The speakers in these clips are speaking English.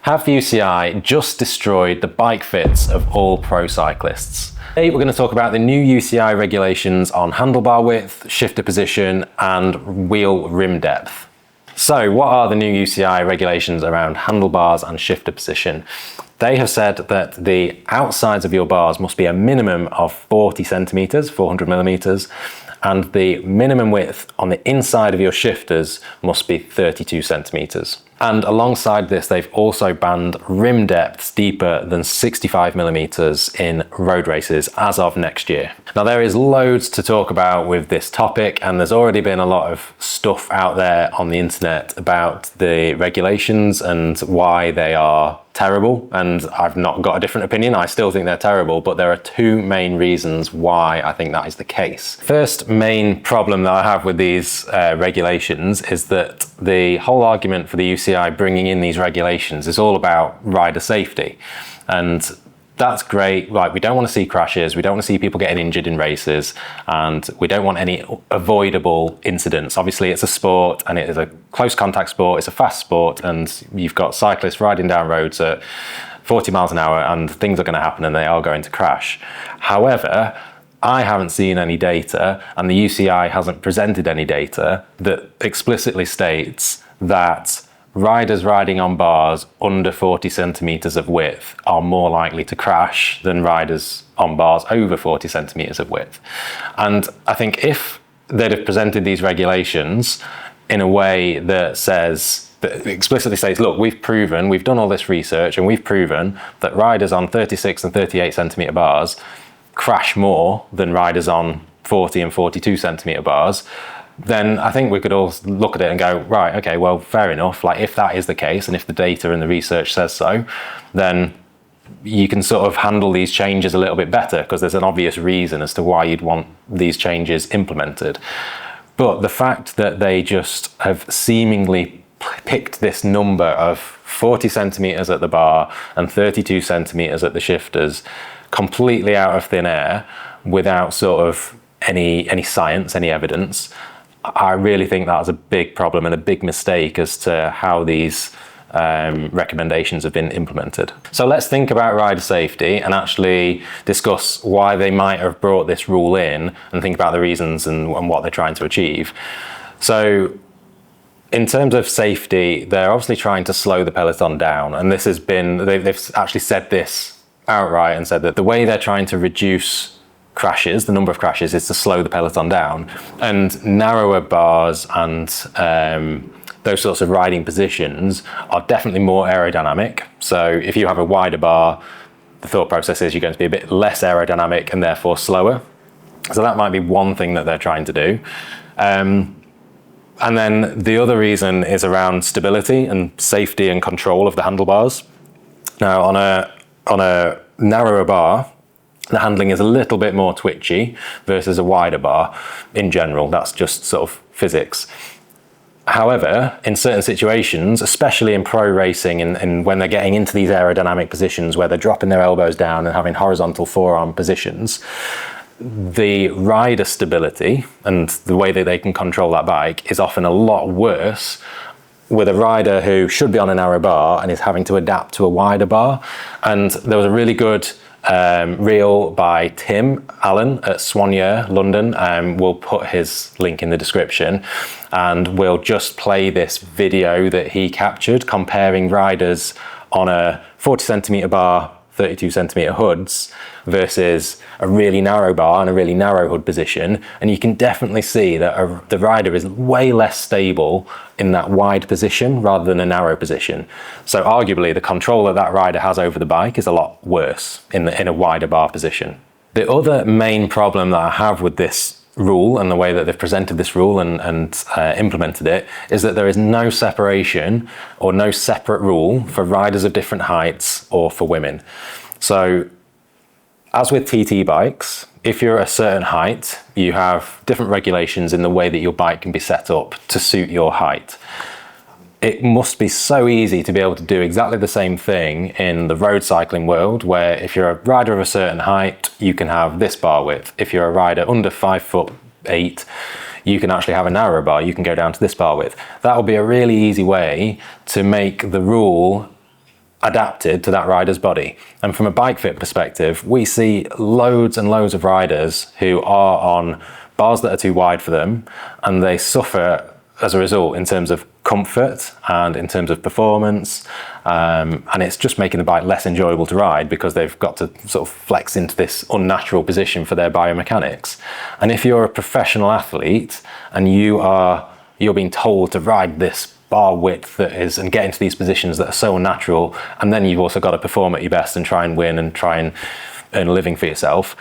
Have UCI just destroyed the bike fits of all pro cyclists? Today we're going to talk about the new UCI regulations on handlebar width, shifter position and wheel rim depth. So what are the new UCI regulations around handlebars and shifter position? They have said that the outsides of your bars must be a minimum of 40 centimeters, 400 millimeters, and the minimum width on the inside of your shifters must be 32 centimeters. And alongside this, they've also banned rim depths deeper than 65 millimeters in road races as of next year. Now, there is loads to talk about with this topic, and there's already been a lot of stuff out there on the internet about the regulations and why they are terrible, and I've not got a different opinion. I still think they're terrible, but there are two main reasons why I think that is the case. First main problem that I have with these regulations is that the whole argument for the UCI bringing in these regulations is all about rider safety, and that's great. Like, we don't want to see crashes, we don't want to see people getting injured in races, and we don't want any avoidable incidents. Obviously, it's a sport and it is a close contact sport, it's a fast sport, and you've got cyclists riding down roads at 40 miles an hour and things are going to happen and they are going to crash. However, I haven't seen any data, and the UCI hasn't presented any data that explicitly states that riders riding on bars under 40 centimeters of width are more likely to crash than riders on bars over 40 centimeters of width. And I think if they'd have presented these regulations in a way that explicitly says, look, we've done all this research and we've proven that riders on 36 and 38 centimeter bars crash more than riders on 40 and 42 centimeter bars, then I think we could all look at it and go, right, okay, well, fair enough. Like, if that is the case, and if the data and the research says so, then you can sort of handle these changes a little bit better, because there's an obvious reason as to why you'd want these changes implemented. But the fact that they just have seemingly picked this number of 40 centimeters at the bar and 32 centimeters at the shifters completely out of thin air without sort of any science, any evidence, I really think that was a big problem and a big mistake as to how these recommendations have been implemented. So let's think about rider safety and actually discuss why they might have brought this rule in, and think about the reasons and what they're trying to achieve. So in terms of safety, they're obviously trying to slow the peloton down, and this has been, they've actually said this outright and said that the way they're trying to reduce crashes, the number of crashes, is to slow the peloton down. And narrower bars and those sorts of riding positions are definitely more aerodynamic. So if you have a wider bar, the thought process is you're going to be a bit less aerodynamic and therefore slower. So that might be one thing that they're trying to do. And then the other reason is around stability and safety and control of the handlebars. Now, on a narrower bar, the handling is a little bit more twitchy versus a wider bar in general. That's just sort of physics. However, in certain situations, especially in pro racing and when they're getting into these aerodynamic positions where they're dropping their elbows down and having horizontal forearm positions, the rider stability and the way that they can control that bike is often a lot worse with a rider who should be on a narrow bar and is having to adapt to a wider bar. And there was a really good reel by Tim Allen at Swannier, London. We'll put his link in the description, and we'll just play this video that he captured comparing riders on a 40 centimeter bar, 32 centimeter hoods versus a really narrow bar and a really narrow hood position, and you can definitely see that the rider is way less stable in that wide position rather than a narrow position. So arguably the control that rider has over the bike is a lot worse in a wider bar position. The other main problem that I have with this rule and the way that they've presented this rule and implemented it is that there is no separation or no separate rule for riders of different heights or for women. So as with TT bikes, if you're a certain height, you have different regulations in the way that your bike can be set up to suit your height. It must be so easy to be able to do exactly the same thing in the road cycling world, where if you're a rider of a certain height, you can have this bar width. If you're a rider under 5'8", you can actually have a narrower bar, you can go down to this bar width. That will be a really easy way to make the rule adapted to that rider's body. And from a bike fit perspective, we see loads and loads of riders who are on bars that are too wide for them, and they suffer as a result in terms of comfort and in terms of performance, and it's just making the bike less enjoyable to ride because they've got to sort of flex into this unnatural position for their biomechanics. And if you're a professional athlete and you're being told to ride this bar width that is, and get into these positions that are so unnatural, and then you've also got to perform at your best and try and win and try and earn a living for yourself,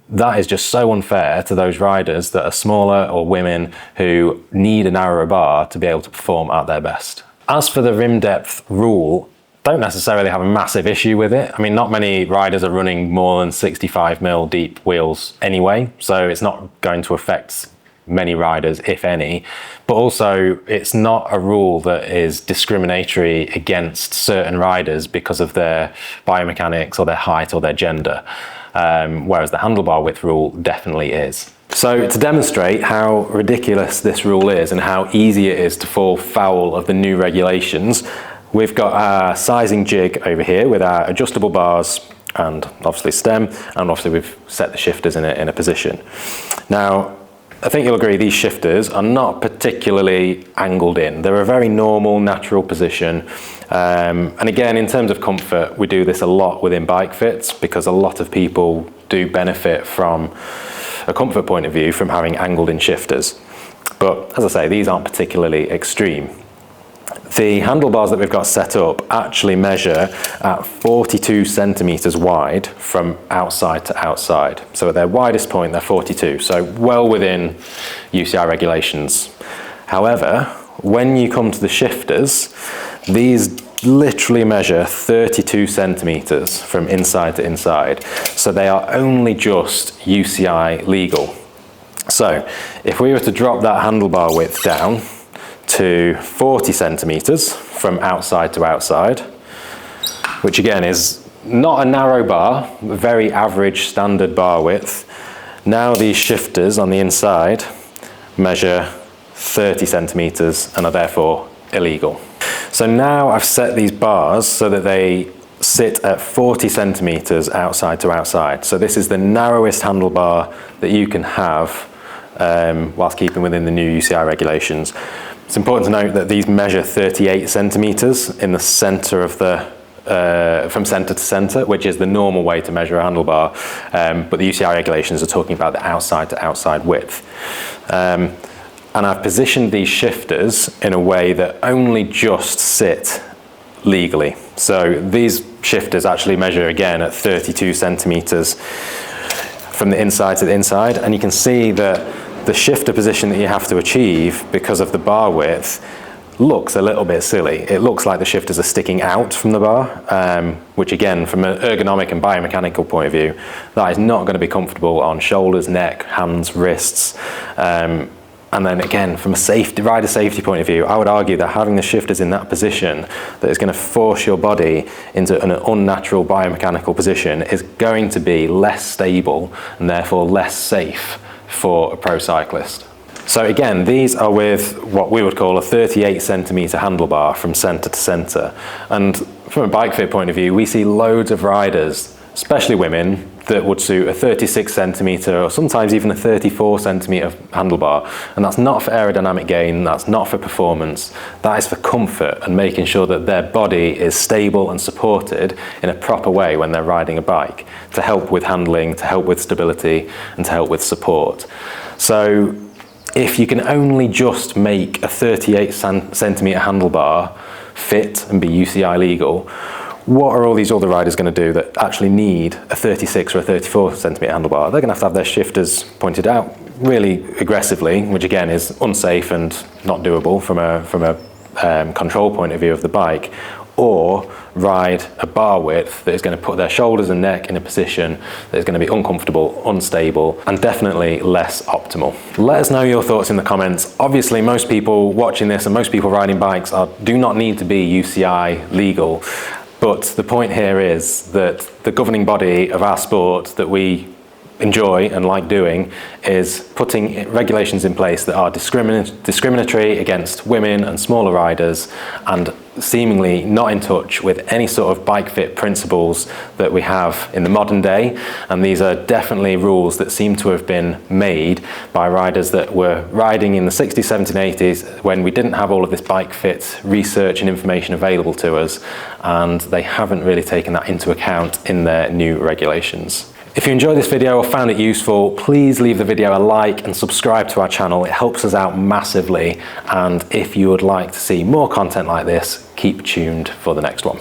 that is just so unfair to those riders that are smaller or women who need a narrower bar to be able to perform at their best. As for the rim depth rule, don't necessarily have a massive issue with it. I mean, not many riders are running more than 65mm deep wheels anyway, so it's not going to affect many riders, if any. But also, it's not a rule that is discriminatory against certain riders because of their biomechanics or their height or their gender. Whereas the handlebar width rule definitely is. So to demonstrate how ridiculous this rule is and how easy it is to fall foul of the new regulations, we've got our sizing jig over here with our adjustable bars and obviously stem, and obviously we've set the shifters in a position. Now, I think you'll agree these shifters are not particularly angled in. They're a very normal, natural position. And again, in terms of comfort, we do this a lot within bike fits because a lot of people do benefit from a comfort point of view from having angled in shifters. But as I say, these aren't particularly extreme. The handlebars that we've got set up actually measure at 42 centimeters wide from outside to outside. So at their widest point, they're 42, so well within UCI regulations. However, when you come to the shifters, these literally measure 32 centimeters from inside to inside. So they are only just UCI legal. So if we were to drop that handlebar width down to 40 centimeters from outside to outside, which again is not a narrow bar, a very average standard bar width. Now these shifters on the inside measure 30 centimeters and are therefore illegal. So now I've set these bars so that they sit at 40 centimeters outside to outside. So this is the narrowest handlebar that you can have whilst keeping within the new UCI regulations. It's important to note that these measure 38 centimeters in the center of the from center to center, which is the normal way to measure a handlebar, but the UCI regulations are talking about the outside to outside width. And I've positioned these shifters in a way that only just sit legally. So these shifters actually measure again at 32 centimeters from the inside to the inside, and you can see that the shifter position that you have to achieve because of the bar width looks a little bit silly. It looks like the shifters are sticking out from the bar, which again, from an ergonomic and biomechanical point of view, that is not going to be comfortable on shoulders, neck, hands, wrists. And then again, from a rider safety point of view, I would argue that having the shifters in that position that is going to force your body into an unnatural biomechanical position is going to be less stable and therefore less safe for a pro cyclist. So again, these are with what we would call a 38 centimeter handlebar from center to center. And from a bike fit point of view, we see loads of riders, especially women, that would suit a 36 centimeter or sometimes even a 34 centimeter handlebar. And that's not for aerodynamic gain, that's not for performance, that is for comfort and making sure that their body is stable and supported in a proper way when they're riding a bike, to help with handling, to help with stability, and to help with support. So if you can only just make a 38 centimeter handlebar fit and be UCI legal, what are all these other riders going to do that actually need a 36 or a 34 centimeter handlebar? They're going to have their shifters pointed out really aggressively, which again is unsafe and not doable from a control point of view of the bike, or ride a bar width that is going to put their shoulders and neck in a position that is going to be uncomfortable, unstable, and definitely less optimal. Let us know your thoughts in the comments. Obviously, most people watching this and most people riding bikes do not need to be UCI legal. But the point here is that the governing body of our sport that we enjoy and like doing is putting regulations in place that are discriminatory against women and smaller riders, and seemingly not in touch with any sort of bike fit principles that we have in the modern day. And these are definitely rules that seem to have been made by riders that were riding in the 60s, 70s and 80s when we didn't have all of this bike fit research and information available to us, and they haven't really taken that into account in their new regulations. If you enjoyed this video or found it useful, please leave the video a like and subscribe to our channel. It helps us out massively. And if you would like to see more content like this, keep tuned for the next one.